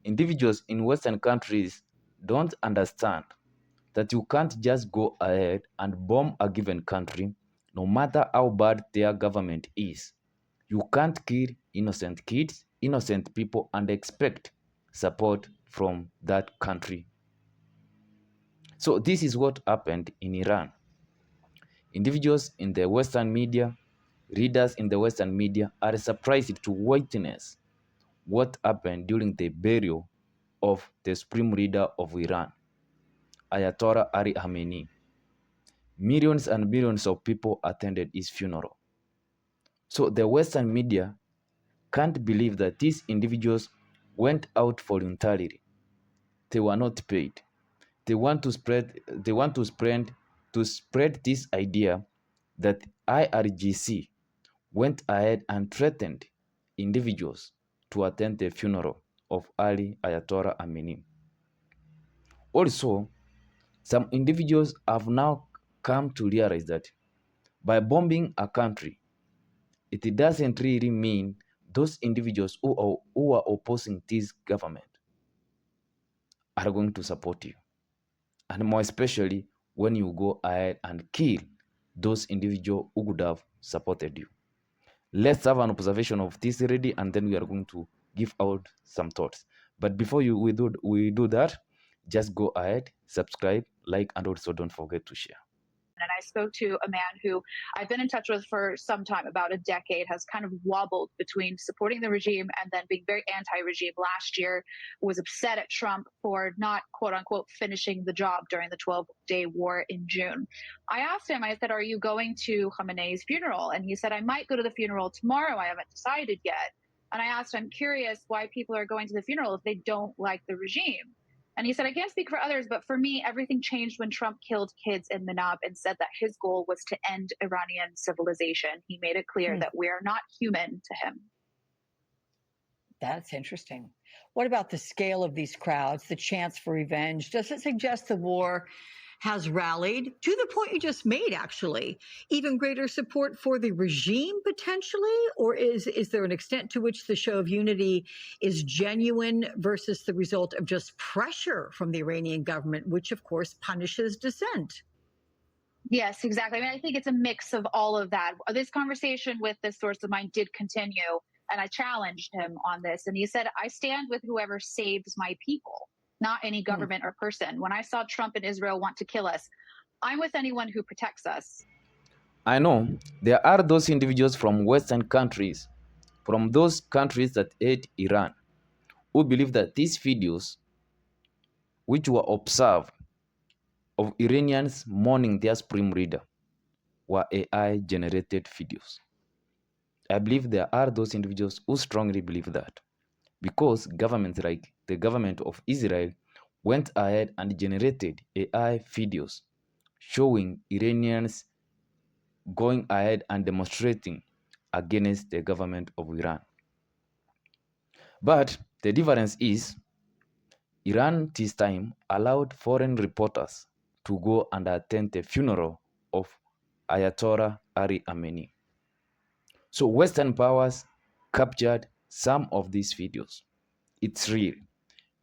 individuals in Western countries don't understand that you can't just go ahead and bomb a given country, no matter how bad their government is. You can't kill innocent kids, innocent people, and expect support from that country. So this is what happened in Iran. Individuals in the Western media, readers in the Western media are surprised to witness what happened during the burial of the supreme leader of Iran, Ayatollah Ali Khamenei. Millions and millions of people attended his funeral. So the Western media can't believe that these individuals went out voluntarily. They were not paid. They want to spread this idea that IRGC went ahead and threatened individuals to attend the funeral of Ali Ayatollah Khamenei. Also, some individuals have now come to realize that by bombing a country, it doesn't really mean those individuals who are opposing this government are going to support you. And more especially when you go ahead and kill those individuals who would have supported you. Let's have an observation of this already, and then we are going to give out some thoughts. But before we do that, just go ahead, subscribe, like, and also don't forget to share. And I spoke to a man who I've been in touch with for some time, about a decade, has kind of wobbled between supporting the regime and then being very anti-regime. Last year was upset at Trump for not, quote unquote, finishing the job during the 12-day war in June. I asked him, I said, are you going to Khamenei's funeral? And he said, I might go to the funeral tomorrow. I haven't decided yet. And I asked, I'm curious why people are going to the funeral if they don't like the regime. And he said, I can't speak for others, but for me, everything changed when Trump killed kids in Manab and said that his goal was to end Iranian civilization. He made it clear that we are not human to him. That's interesting. What about the scale of these crowds, the chance for revenge? Does it suggest the war has rallied to the point you just made, actually, even greater support for the regime potentially? Or is there an extent to which the show of unity is genuine versus the result of just pressure from the Iranian government, which of course punishes dissent? Yes, exactly. I mean, I think it's a mix of all of that. This conversation with this source of mine did continue, and I challenged him on this. And he said, I stand with whoever saves my people, not any government or person. When I saw Trump and Israel want to kill us, I'm with anyone who protects us. I know there are those individuals from Western countries, from those countries that hate Iran, who believe that these videos, which were observed of Iranians mourning their supreme leader, were AI-generated videos. I believe there are those individuals who strongly believe that, because governments like the government of Israel went ahead and generated AI videos showing Iranians going ahead and demonstrating against the government of Iran. But the difference is, Iran this time allowed foreign reporters to go and attend the funeral of Ayatollah Ali Khamenei. So Western powers captured some of these videos. It's real.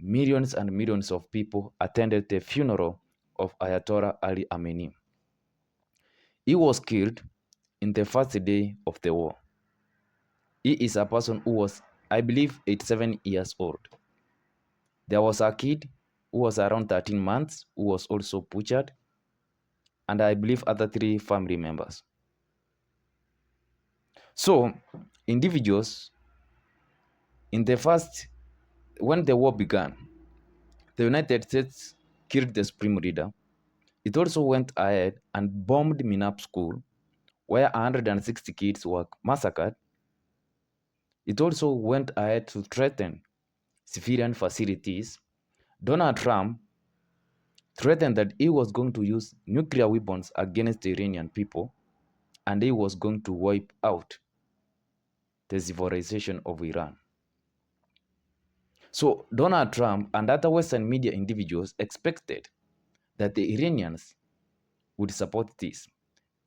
Millions and millions of people attended the funeral of Ayatollah Ali Khamenei. He was killed in the first day of the war. He is a person who was, I believe, 87 years old. There was a kid who was around 13 months who was also butchered, and I believe other 3 family members. So, individuals, when the war began, the United States killed the supreme leader. It also went ahead and bombed Minap School, where 160 kids were massacred. It also went ahead to threaten civilian facilities. Donald Trump threatened that he was going to use nuclear weapons against the Iranian people, and he was going to wipe out the civilization of Iran. So Donald Trump and other Western media individuals expected that the Iranians would support this.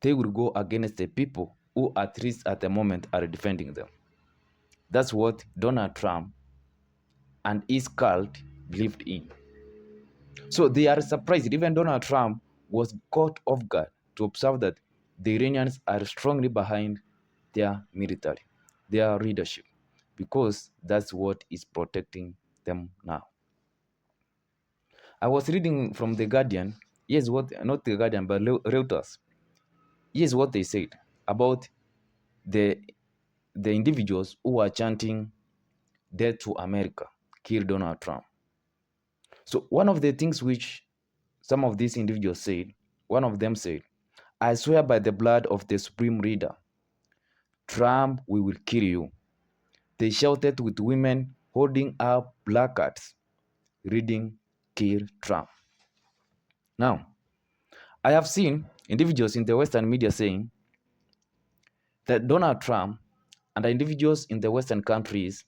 They would go against the people who, at least at the moment, are defending them. That's what Donald Trump and his cult believed in. So they are surprised. Even Donald Trump was caught off guard to observe that the Iranians are strongly behind their military, their leadership, because that's what is protecting them now. I was reading from The Guardian. Yes, what not The Guardian, but Reuters. Here's what they said about the individuals who are chanting "Death to America, kill Donald Trump." So one of the things which some of these individuals said, one of them said, "I swear by the blood of the Supreme Leader, Trump, we will kill you." They shouted with women holding up placards reading "Kill Trump." Now, I have seen individuals in the Western media saying that Donald Trump and individuals in the Western countries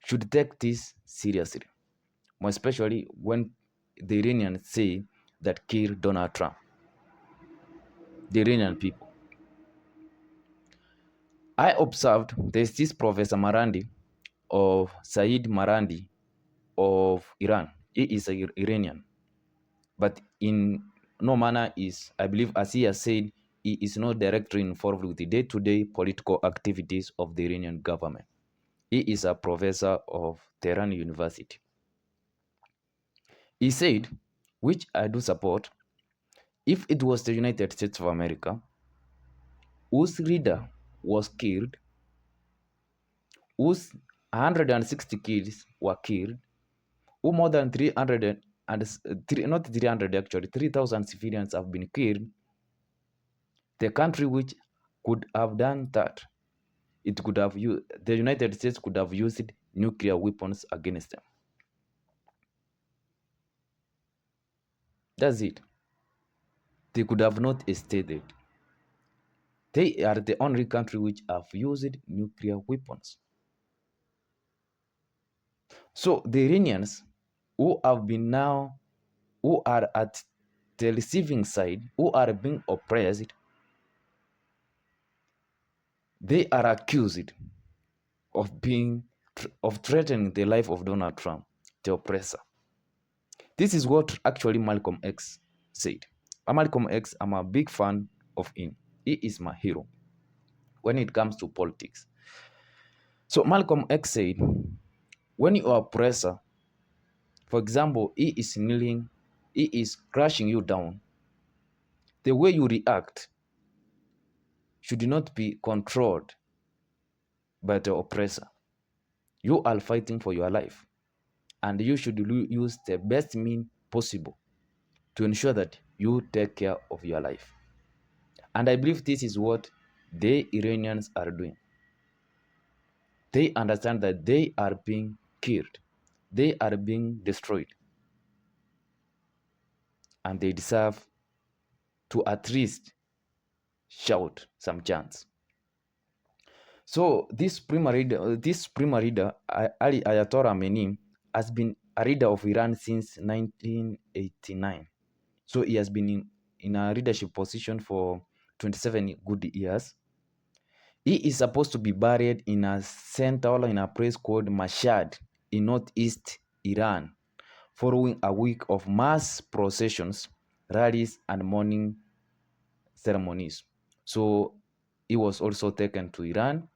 should take this seriously, more especially when the Iranians say that kill Donald Trump, the Iranian people. I observed there's this Professor Marandi of Said Marandi of Iran. He is an Iranian, but in no manner is, I believe, as he has said, he is not directly involved with the day-to-day political activities of the Iranian government. He is a professor of Tehran University. He said, which I do support, if it was the United States of America, whose leader was killed, whose 160 kids were killed, who more than 300 not 300 actually, 3,000 civilians have been killed, the country which could have done that, it could have used, the United States could have used nuclear weapons against them. That's it. They could have not stayed. They are the only country which have used nuclear weapons. So the Iranians who have been now, who are at the receiving side, who are being oppressed, they are accused of being, of threatening the life of Donald Trump, the oppressor. This is what actually Malcolm X said. Malcolm X, I'm a big fan of him. He is my hero when it comes to politics. So Malcolm X said, when your oppressor, for example, he is kneeling, he is crushing you down, the way you react should not be controlled by the oppressor. You are fighting for your life, and you should use the best means possible to ensure that you take care of your life. And I believe this is what the Iranians are doing. They understand that they are being killed, they are being destroyed, and they deserve to at least shout some chants. So this supreme leader, Ali Ayatollah Khamenei, has been a leader of Iran since 1989. So he has been in a leadership position for 27 good years. He is supposed to be buried in a center, in a place called Mashhad in northeast Iran, following a week of mass processions, rallies, and mourning ceremonies. So he was also taken to Iran.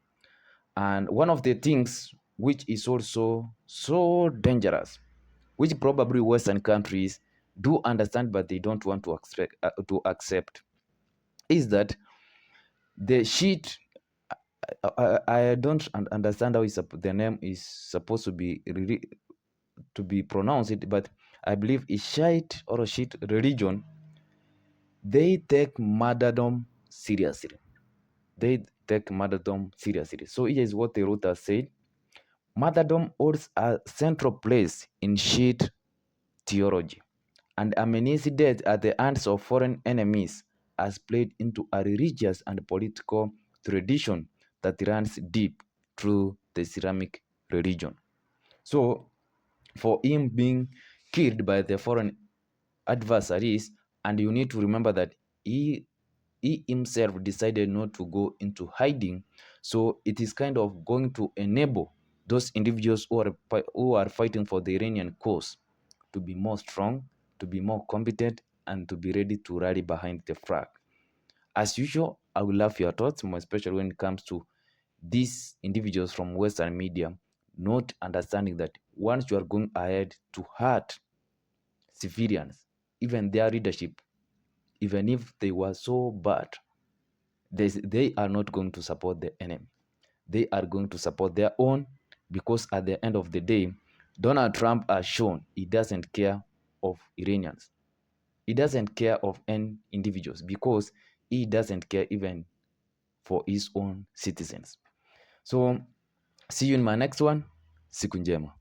And one of the things which is also so dangerous, which probably Western countries do understand but they don't want to accept, is that the Shiite, I don't understand how the name is supposed to be pronounced, but I believe it's Shiite or Shiite religion. They take martyrdom seriously. They take martyrdom seriously. So here is what the writer said. Martyrdom holds a central place in Shiite theology, and Khamenei's death at the hands of foreign enemies has played into a religious and political tradition that runs deep through the Islamic religion. So, for him being killed by the foreign adversaries, and you need to remember that he himself decided not to go into hiding, so it is kind of going to enable those individuals who are fighting for the Iranian cause to be more strong, to be more competent, and to be ready to rally behind the flag. As usual, I will love your thoughts, more especially when it comes to these individuals from Western media not understanding that once you are going ahead to hurt civilians, even their leadership, even if they were so bad, they are not going to support the enemy. They are going to support their own, because at the end of the day, Donald Trump has shown he doesn't care of Iranians. He doesn't care of any individuals, because he doesn't care even for his own citizens. So see you in my next one. Siku njema.